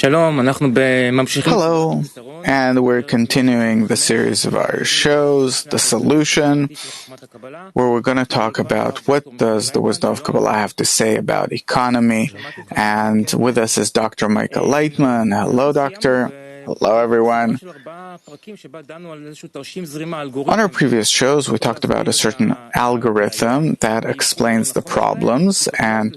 Hello, and we're continuing the series of our shows, The Solution, where we're going to talk about what does the wisdom of Kabbalah have to say about economy. And with us is Dr. Michael Leitman. Hello, Doctor. Hello, everyone. On our previous shows, we talked about a certain algorithm that explains the problems and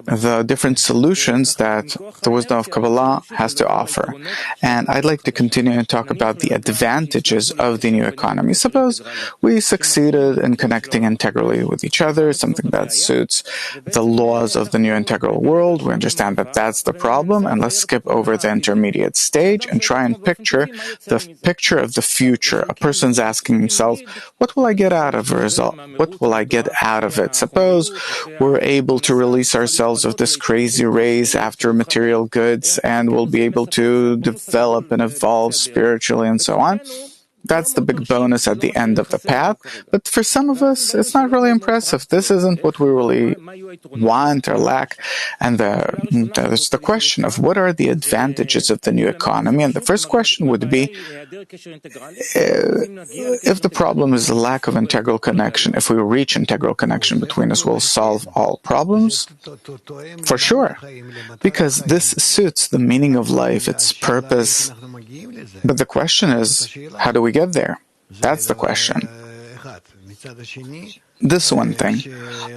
the different solutions that the wisdom of Kabbalah has to offer. And I'd like to continue and talk about the advantages of the new economy. Suppose we succeeded in connecting integrally with each other, something that suits the laws of the new integral world. We understand that that's the problem, and let's skip over the intermediate stage and try and picture the picture of the future. A person's asking himself, what will I get out of a result? What will I get out of it? Suppose we're able to release ourselves of this crazy race after material goods and we'll be able to develop and evolve spiritually and so on. That's the big bonus at the end of the path. But for some of us, it's not really impressive. This isn't what we really want or lack. And there's the question of what are the advantages of the new economy? And the first question would be, if the problem is the lack of integral connection, if we reach integral connection between us, we'll solve all problems? For sure. Because this suits the meaning of life, its purpose. But the question is, how do we get there? That's the question. This one thing.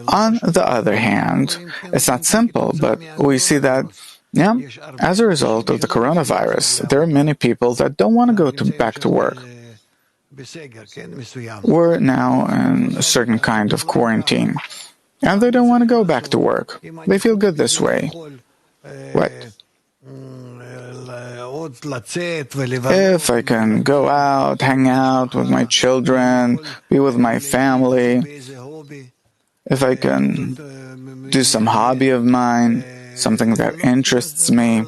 On the other hand, it's not simple, but we see that, as a result of the coronavirus, there are many people that don't want to go back to work. We're now in a certain kind of quarantine, and they don't want to go back to work. They feel good this way. What? If I can go out, hang out with my children, be with my family, if I can do some hobby of mine, something that interests me,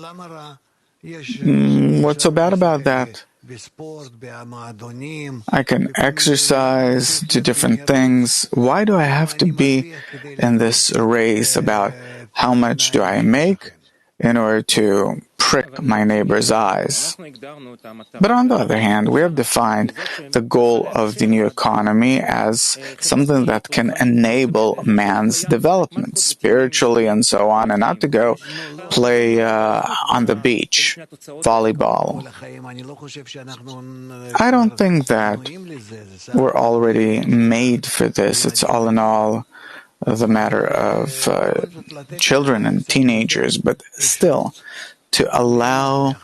what's so bad about that? I can exercise, do different things. Why do I have to be in this race about how much do I make in order to prick my neighbor's eyes? But on the other hand, we have defined the goal of the new economy as something that can enable man's development spiritually and so on, and not to go play on the beach, volleyball. I don't think that we're already made for this. It's all in all the matter of children and teenagers, but still, to allow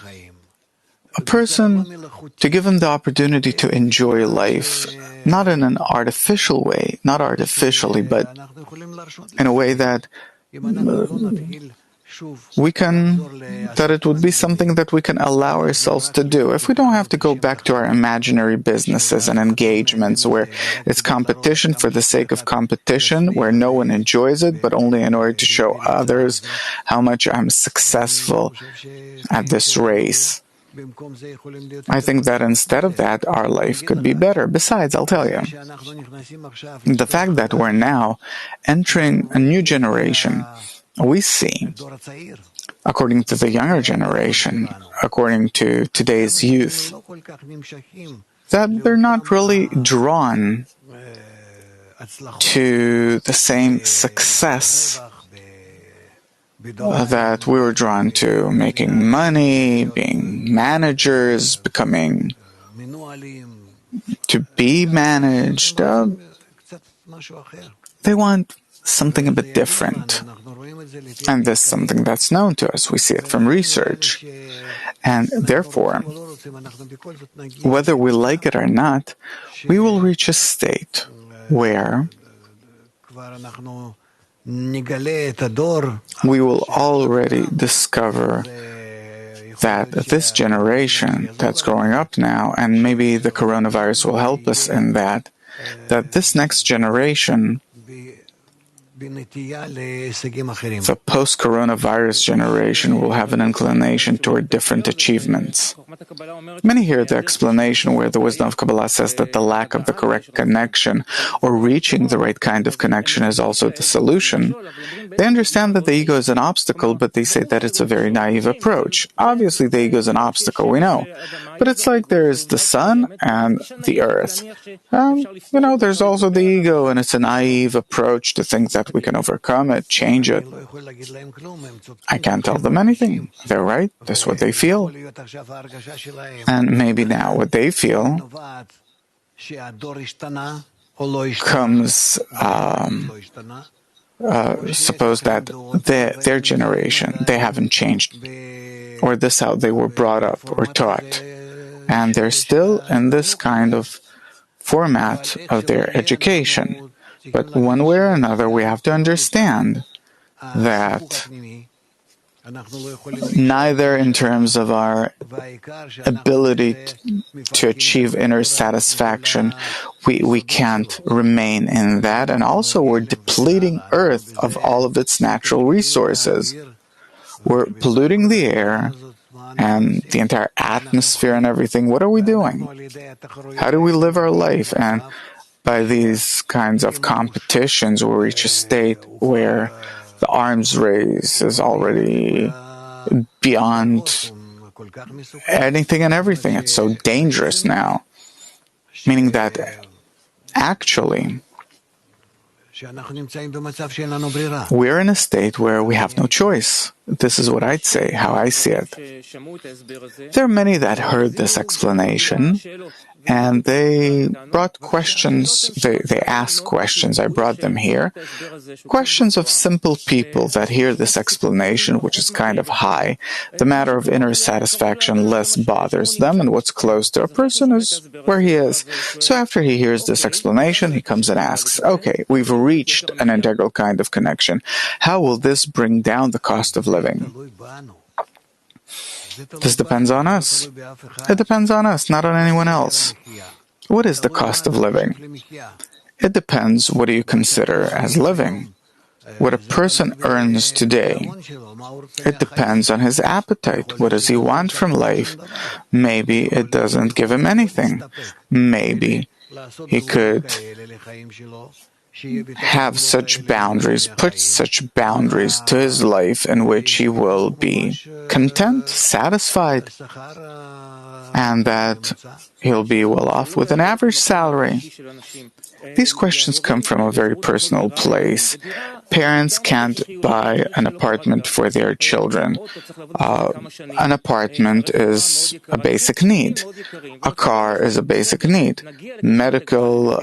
a person, to give him the opportunity to enjoy life, not in an artificial way, not artificially, but in a way that it would be something that we can allow ourselves to do. If we don't have to go back to our imaginary businesses and engagements where it's competition for the sake of competition, where no one enjoys it, but only in order to show others how much I'm successful at this race. I think that instead of that, our life could be better. Besides, I'll tell you, the fact that we're now entering a new generation, we see, according to the younger generation, according to today's youth, that they're not really drawn to the same success that we were drawn to, making money, being managers, becoming to be managed. They want something a bit different. And this is something that's known to us. We see it from research. And therefore, whether we like it or not, we will reach a state where we will already discover that this generation that's growing up now, and maybe the coronavirus will help us in that this next generation The post-coronavirus generation will have an inclination toward different achievements. Many hear the explanation where the wisdom of Kabbalah says that the lack of the correct connection or reaching the right kind of connection is also the solution. They understand that the ego is an obstacle, but they say that it's a very naive approach. Obviously, the ego is an obstacle, we know. But it's like there's the sun and the earth. There's also the ego, and it's a naive approach to think that we can overcome it, change it. I can't tell them anything. They're right. That's what they feel. And maybe now what they feel comes, suppose that their generation, they haven't changed, or this how they were brought up or taught, and they're still in this kind of format of their education. But one way or another, we have to understand that neither in terms of our ability to achieve inner satisfaction, we can't remain in that, and also we're depleting Earth of all of its natural resources. We're polluting the air and the entire atmosphere and everything. What are we doing? How do we live our life? And by these kinds of competitions, we reach a state where the arms race is already beyond anything and everything. It's so dangerous now. Meaning that actually we're in a state where we have no choice. This is what I'd say, how I see it. There are many that heard this explanation, and they brought questions, they asked questions, I brought them here. Questions of simple people that hear this explanation, which is kind of high. The matter of inner satisfaction less bothers them, and what's close to a person is where he is. So after he hears this explanation, he comes and asks, okay, we've reached an integral kind of connection. How will this bring down the cost of living? This depends on us. It depends on us, not on anyone else. What is the cost of living? It depends what do you consider as living. What a person earns today, it depends on his appetite. What does he want from life? Maybe it doesn't give him anything. Maybe he could have such boundaries, put such boundaries to his life in which he will be content, satisfied, and that he'll be well off with an average salary. These questions come from a very personal place. Parents can't buy an apartment for their children. An apartment is a basic need. A car is a basic need. Medical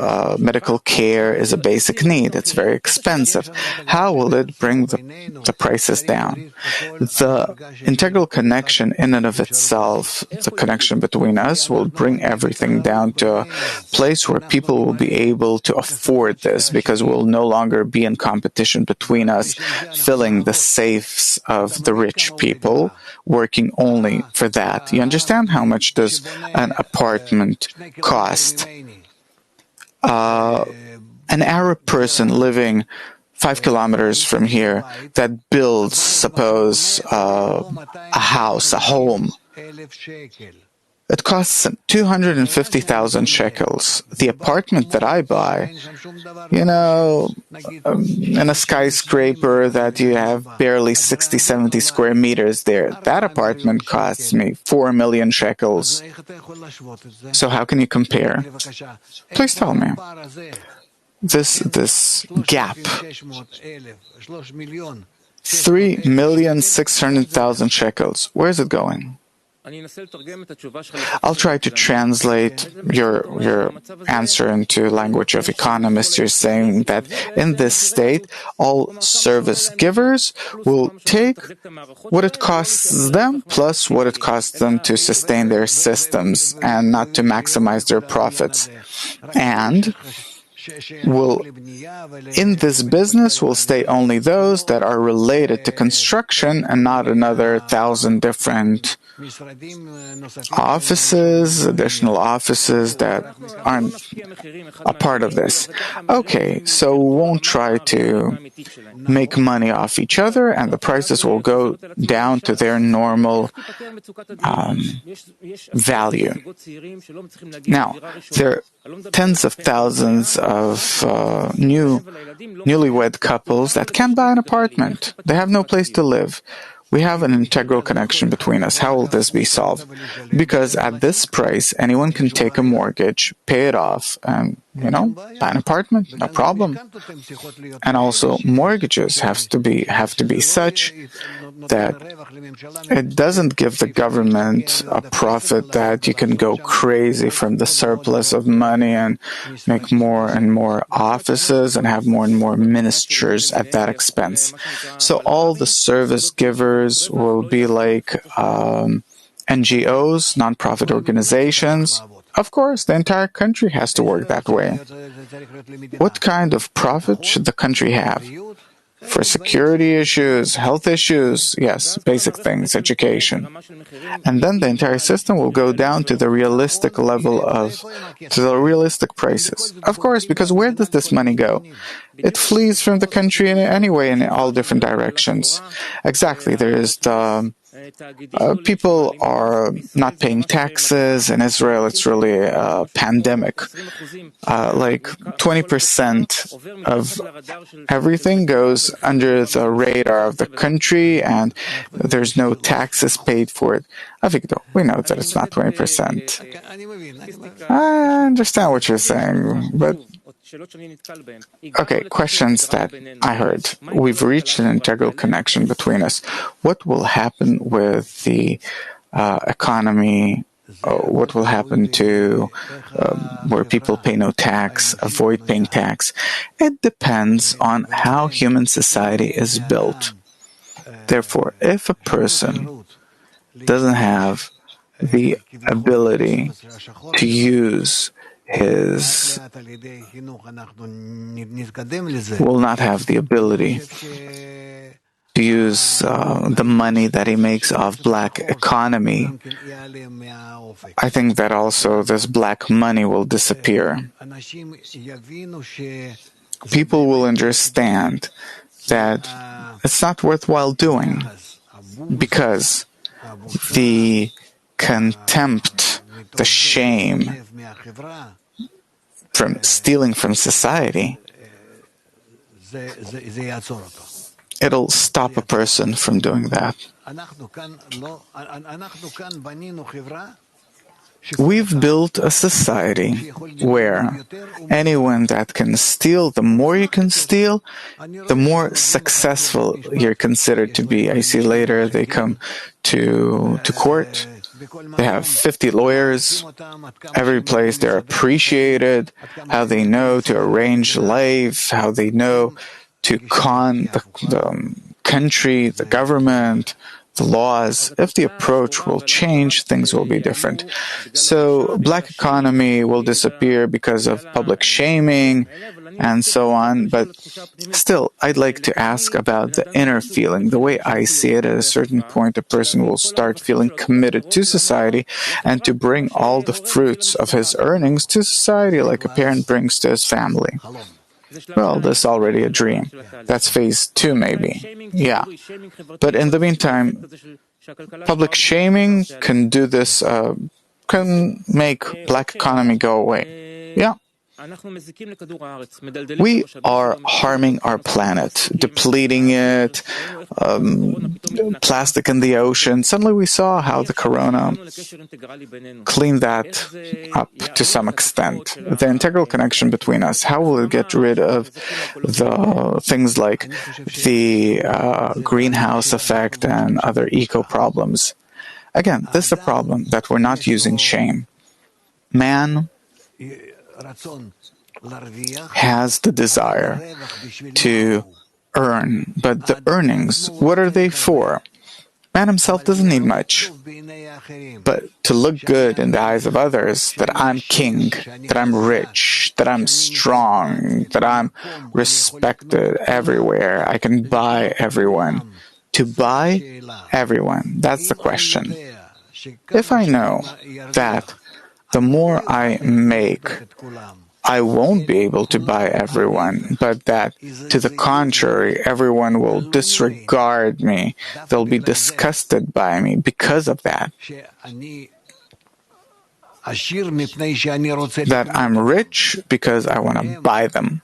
care is a basic need. It's very expensive. How will it bring the prices down? The integral connection in and of itself, the connection between us, will bring everything down to a place where people will be able to afford this, because we'll no longer be in competition between us, filling the safes of the rich people, working only for that. You understand how much does an apartment cost? An Arab person living 5 kilometers from here that builds, suppose, a house, a home, it costs 250,000 shekels. The apartment that I buy, in a skyscraper that you have barely 60, 70 square meters there, that apartment costs me 4 million shekels. So how can you compare? Please tell me. This gap, 3,600,000 shekels, where is it going? I'll try to translate your answer into language of economists. You're saying that in this state, all service givers will take what it costs them plus what it costs them to sustain their systems and not to maximize their profits. And in this business will stay only those that are related to construction and not another 1,000 different offices, additional offices that aren't a part of this. Okay, so we won't try to make money off each other, and the prices will go down to their normal value. Now, there are tens of thousands of newlywed couples that can't buy an apartment. They have no place to live. We have an integral connection between us. How will this be solved? Because at this price, anyone can take a mortgage, pay it off, and, buy an apartment, no problem. And also, mortgages have to be such that it doesn't give the government a profit that you can go crazy from the surplus of money and make more and more offices and have more and more ministers at that expense. So all the service givers will be like NGOs, nonprofit organizations. Of course, the entire country has to work that way. What kind of profit should the country have? For security issues, health issues, yes, basic things, education. And then the entire system will go down to the realistic realistic prices. Of course, because where does this money go? It flees from the country anyway in all different directions. Exactly, there is the people are not paying taxes. In Israel, it's really a pandemic. Like 20% of everything goes under the radar of the country, and there's no taxes paid for it. Avigdor, we know that it's not 20%. I understand what you're saying, but okay, questions that I heard. We've reached an integral connection between us. What will happen with the economy? What will happen to where people pay no tax, avoid paying tax? It depends on how human society is built. Therefore, if a person doesn't have the ability to use will not have the ability to use the money that he makes off black economy. I think that also this black money will disappear. People will understand that it's not worthwhile doing because the contempt, the shame from stealing from society, it'll stop a person from doing that. We've built a society where anyone that can steal, the more you can steal, the more successful you're considered to be. I see later they come to court. They have 50 lawyers. Every place they're appreciated, how they know to arrange life, how they know to con the country, the government, the laws. If the approach will change, things will be different. So black economy will disappear because of public shaming and so on. But still, I'd like to ask about the inner feeling. The way I see it, at a certain point, a person will start feeling committed to society and to bring all the fruits of his earnings to society, like a parent brings to his family. Well, that's already a dream. That's phase 2, maybe. Yeah. But in the meantime, public shaming can do this, can make black economy go away. Yeah. We are harming our planet, depleting it, plastic in the ocean. Suddenly we saw how the corona cleaned that up to some extent. The integral connection between us, how will it get rid of the things like the greenhouse effect and other eco problems? Again, this is a problem that we're not using shame. Man has the desire to earn, but the earnings, what are they for? Man himself doesn't need much, but to look good in the eyes of others, that I'm king, that I'm rich, that I'm strong, that I'm respected everywhere, I can buy everyone. To buy everyone, that's the question. If I know that the more I make, I won't be able to buy everyone, but that, to the contrary, everyone will disregard me, they'll be disgusted by me because of that. That I'm rich because I want to buy them.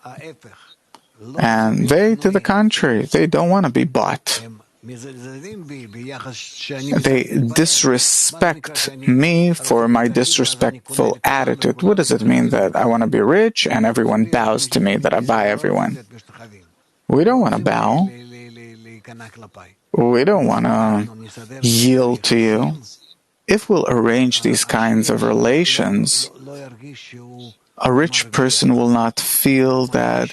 And they, to the contrary, they don't want to be bought. They disrespect me for my disrespectful attitude. What does it mean that I want to be rich and everyone bows to me, that I buy everyone? We don't want to bow. We don't want to yield to you. If we'll arrange these kinds of relations, a rich person will not feel that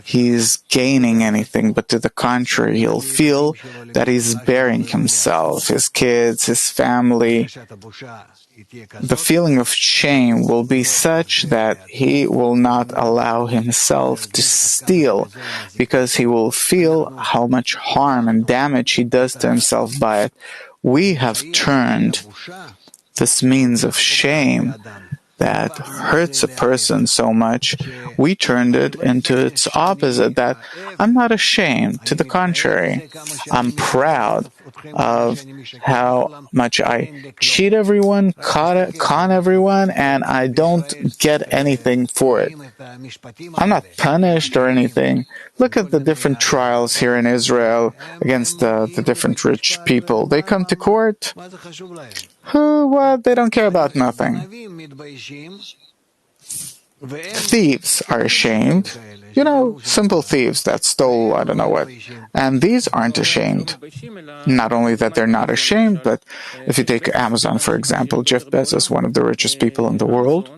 he's gaining anything, but to the contrary, he'll feel that he's bearing himself, his kids, his family. The feeling of shame will be such that he will not allow himself to steal, because he will feel how much harm and damage he does to himself by it. We have turned this means of shame that hurts a person so much, we turned it into its opposite, that I'm not ashamed. To the contrary, I'm proud of how much I cheat everyone, con everyone, and I don't get anything for it. I'm not punished or anything. Look at the different trials here in Israel against the different rich people. They come to court. What? They don't care about nothing. Thieves are ashamed. Simple thieves that stole I don't know what. And these aren't ashamed. Not only that they're not ashamed, but if you take Amazon, for example, Jeff Bezos, one of the richest people in the world,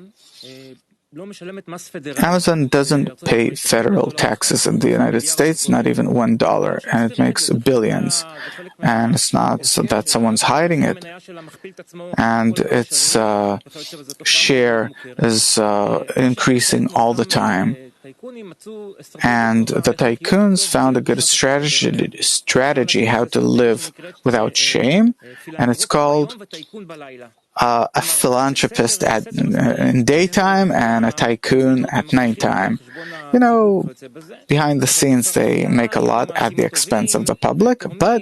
Amazon doesn't pay federal taxes in the United States, not even $1, and it makes billions. And it's not so that someone's hiding it. And its share is increasing all the time. And the tycoons found a good strategy how to live without shame, and it's called a philanthropist in daytime and a tycoon at nighttime. Behind the scenes they make a lot at the expense of the public, but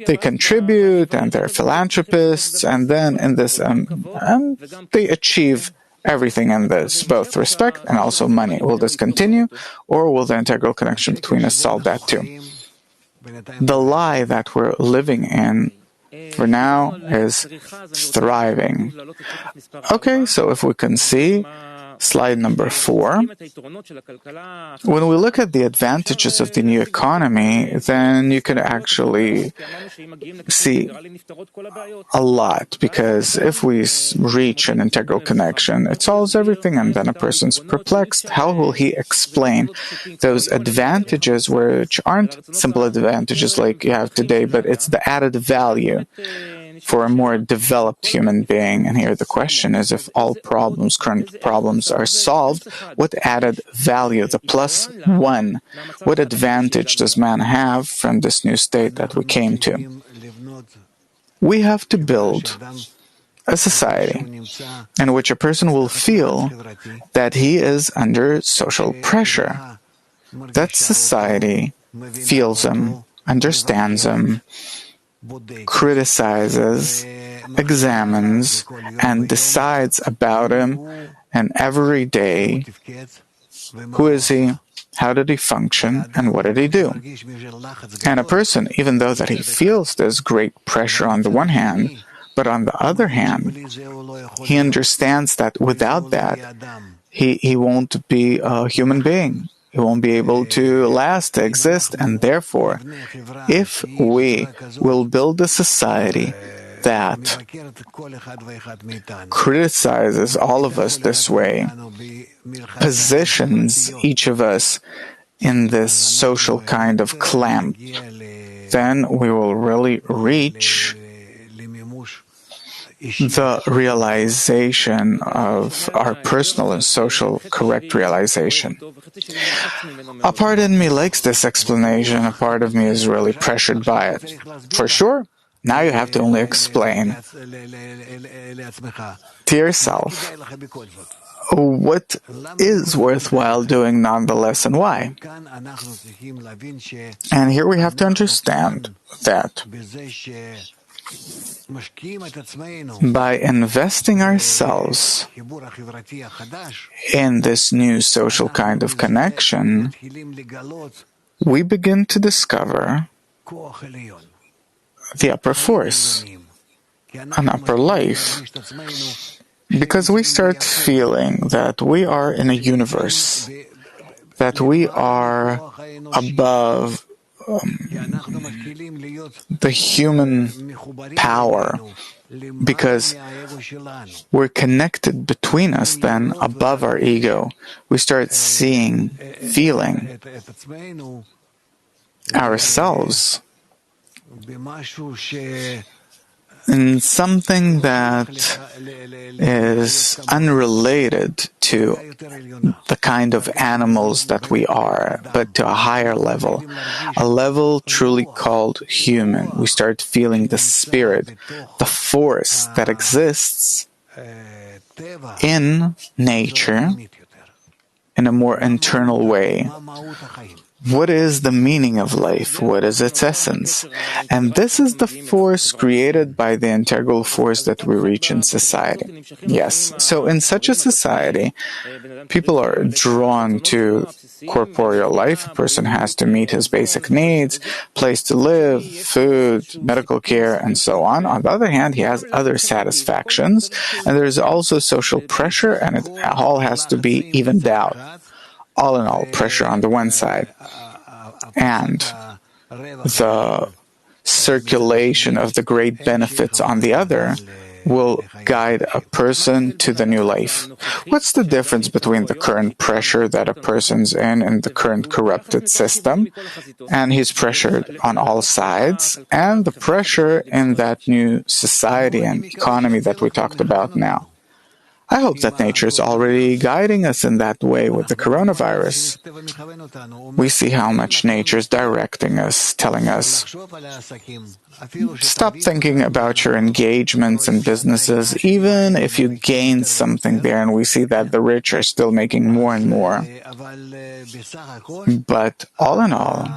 they contribute and they're philanthropists, and then in this and they achieve everything in this, both respect and also money. Will this continue, or will the integral connection between us solve that too? The lie that we're living in for now is thriving. Okay, so if we can see slide number 4, when we look at the advantages of the new economy, then you can actually see a lot, because if we reach an integral connection, it solves everything, and then a person's perplexed. How will he explain those advantages, which aren't simple advantages like you have today, but it's the added value for a more developed human being? And here the question is, if all current problems are solved, what added value, the +1, what advantage does man have from this new state that we came to? We have to build a society in which a person will feel that he is under social pressure. That society feels him, understands him, criticizes, examines, and decides about him, and every day, who is he, how did he function, and what did he do? And a person, even though that he feels there's great pressure on the one hand, but on the other hand, he understands that without that, he won't be a human being. He won't be able to last, to exist, and therefore, if we will build a society that criticizes all of us this way, positions each of us in this social kind of clamp, then we will really reach the realization of our personal and social correct realization. A part in me likes this explanation, a part of me is really pressured by it. For sure, Now you have to only explain to yourself what is worthwhile doing nonetheless and why. And here we have to understand that by investing ourselves in this new social kind of connection, we begin to discover the upper force, an upper life, because we start feeling that we are in a universe, that we are above the human power, because we're connected between us then above our ego. We start seeing, feeling ourselves in something that is unrelated to the kind of animals that we are, but to a higher level, a level truly called human. We start feeling the spirit, the force that exists in nature in a more internal way. What is the meaning of life? What is its essence? And this is the force created by the integral force that we reach in society. Yes, so in such a society, people are drawn to corporeal life. A person has to meet his basic needs, place to live, food, medical care, and so on. On the other hand, he has other satisfactions, and there's also social pressure, and it all has to be evened out. All in all, pressure on the one side, and the circulation of the great benefits on the other will guide a person to the new life. What's the difference between the current pressure that a person's in the current corrupted system, and he's pressured on all sides, and the pressure in that new society and economy that we talked about now? I hope that nature is already guiding us in that way with the coronavirus. We see how much nature is directing us, telling us, stop thinking about your engagements and businesses, even if you gain something there, and we see that the rich are still making more and more. But all in all,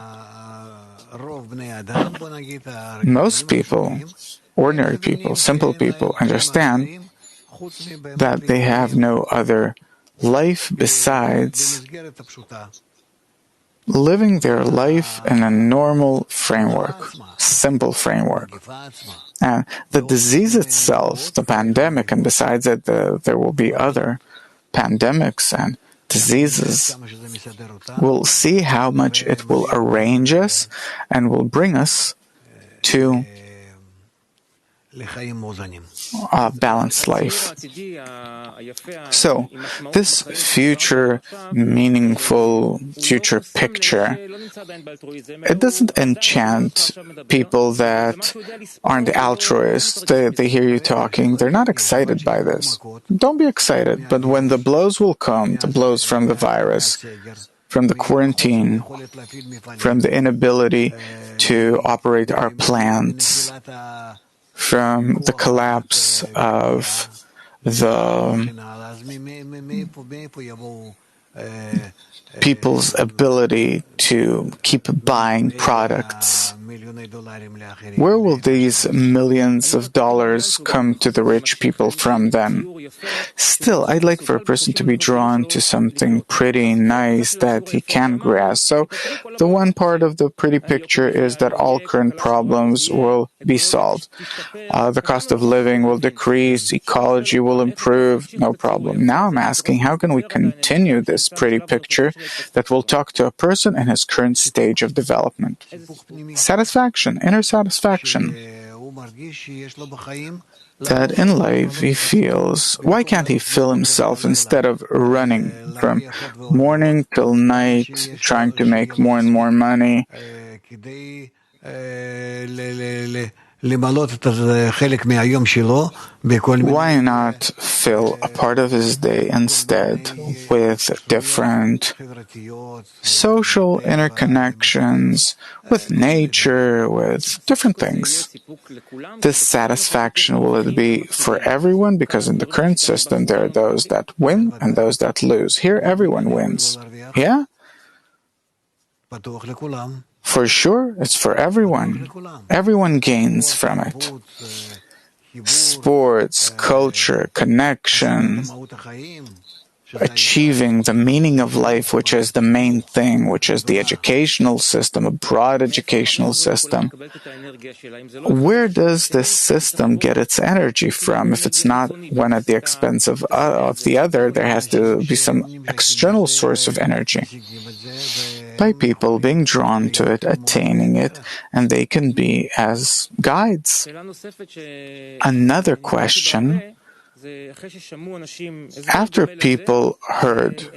most people, ordinary people, simple people, understand that they have no other life besides living their life in a normal framework, simple framework. And the disease itself, the pandemic, and besides it, there will be other pandemics and diseases, we'll see how much it will arrange us and will bring us to a balanced life. So, this future, meaningful future picture, it doesn't enchant people that aren't altruists. They hear you talking, they're not excited by this. Don't be excited, but when the blows will come, the blows from the virus, from the quarantine, from the inability to operate our plants, from the collapse of the people's ability to keep buying products. Where will these millions of dollars come to the rich people from then? Still, I'd like for a person to be drawn to something pretty nice that he can grasp. So the one part of the pretty picture is that all current problems will be solved. The cost of living will decrease, ecology will improve, no problem. Now I'm asking, how can we continue this pretty picture that will talk to a person in his current stage of development? Satisfaction, inner satisfaction. That in life he feels, why can't he fill himself instead of running from morning till night, trying to make more and more money? Why not fill a part of his day instead with different social interconnections, with nature, with different things? This satisfaction, will it be for everyone? Because in the current system, there are those that win and those that lose. Here, everyone wins. Yeah? For sure, it's for everyone. Everyone gains from it. Sports, culture, connection, achieving the meaning of life, which is the main thing, which is the educational system, a broad educational system. Where does this system get its energy from? If it's not one at the expense of the other, there has to be some external source of energy. By people being drawn to it, attaining it, and they can be as guides. Another question: after people heard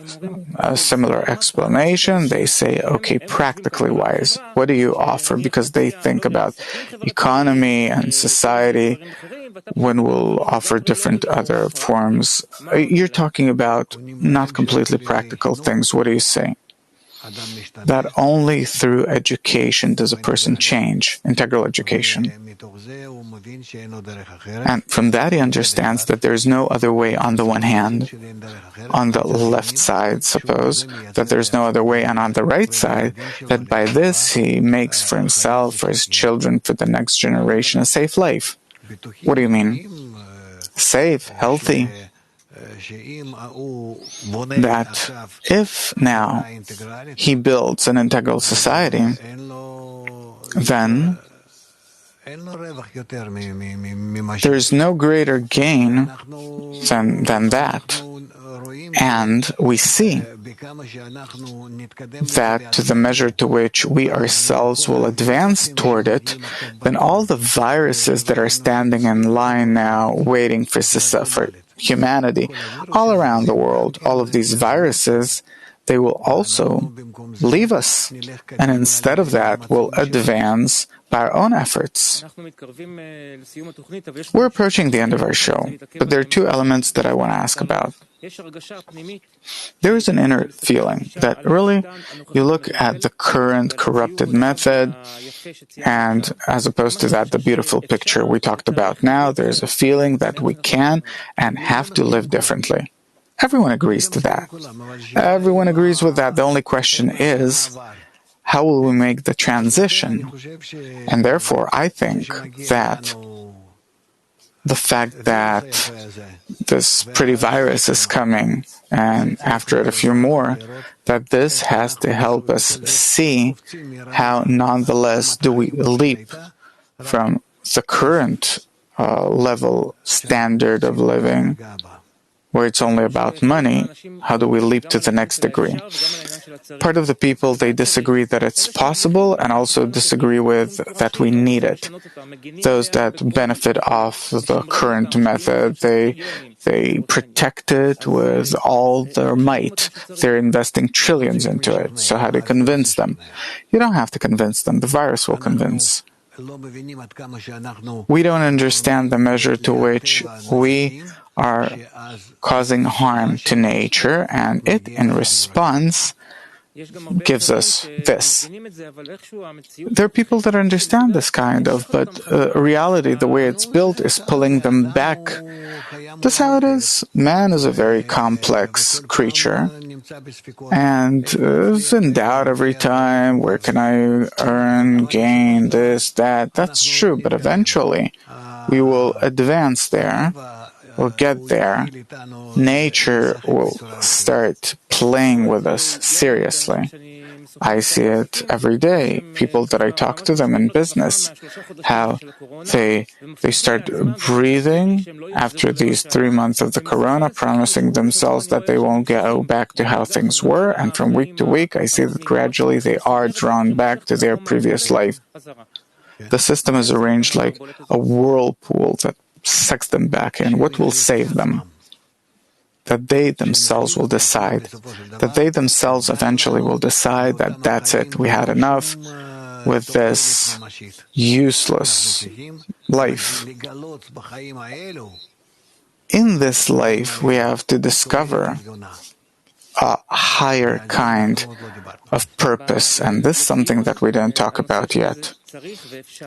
a similar explanation, they say, okay, practically wise, what do you offer? Because they think about economy and society when we'll offer different other forms. You're talking about not completely practical things. What do you say? That only through education does a person change, integral education. And from that he understands that there is no other way on the one hand, on the left side, suppose, that there is no other way, and on the right side, that by this he makes for himself, for his children, for the next generation, a safe life. What do you mean? Safe, healthy. That if now he builds an integral society, then there is no greater gain than that. And we see that to the measure to which we ourselves will advance toward it, then all the viruses that are standing in line now, waiting for humanity, all around the world, all of these viruses, they will also leave us. And instead of that, we'll advance by our own efforts. We're approaching the end of our show, but there are two elements that I want to ask about. There is an inner feeling that really you look at the current corrupted method, and as opposed to that, the beautiful picture we talked about now, there's a feeling that we can and have to live differently. Everyone agrees to that. Everyone agrees with that. The only question is, how will we make the transition? And therefore, I think that the fact that this pretty virus is coming, and after it a few more, that this has to help us see how nonetheless do we leap from the current standard of living, where it's only about money, how do we leap to the next degree? Part of the people, they disagree that it's possible and also disagree with that we need it. Those that benefit off the current method, they protect it with all their might. They're investing trillions into it. So how do you convince them? You don't have to convince them. The virus will convince. We don't understand the measure to which we are causing harm to nature, and it, in response, gives us this. There are people that understand this kind of, but reality, the way it's built, is pulling them back. That's how it is. Man is a very complex creature, and is in doubt every time. Where can I earn, gain, this, that? That's true, but eventually we will advance there. We'll get there. Nature will start playing with us seriously. I see it every day. People that I talk to them in business, how they start breathing after these 3 months of the corona, promising themselves that they won't go back to how things were. And from week to week, I see that gradually they are drawn back to their previous life. The system is arranged like a whirlpool that sucks them back in. What will save them? That they themselves will decide. That they themselves eventually will decide that that's it, we had enough. with this useless life. In this life, we have to discover a higher kind of purpose, and this is something that we didn't talk about yet.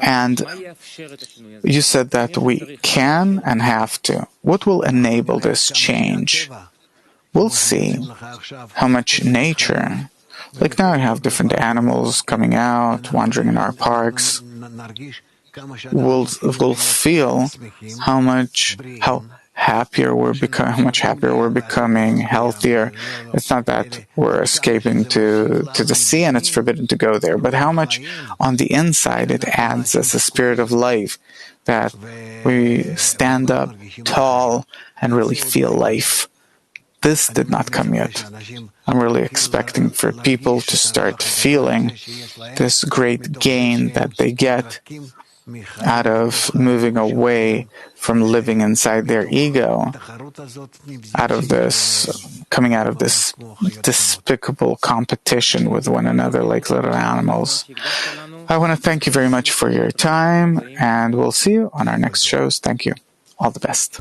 And you said that we can and have to. What will enable this change? We'll see how much nature, like now we have different animals coming out, wandering in our parks. We'll feel how much happier we're becoming, healthier. It's not that we're escaping to the sea and it's forbidden to go there, but how much on the inside it adds as a spirit of life, that we stand up tall and really feel life. This did not come yet. I'm really expecting for people to start feeling this great gain that they get out of moving away from living inside their ego, coming out of this despicable competition with one another like little animals. I want to thank you very much for your time, and we'll see you on our next shows. Thank you. All the best.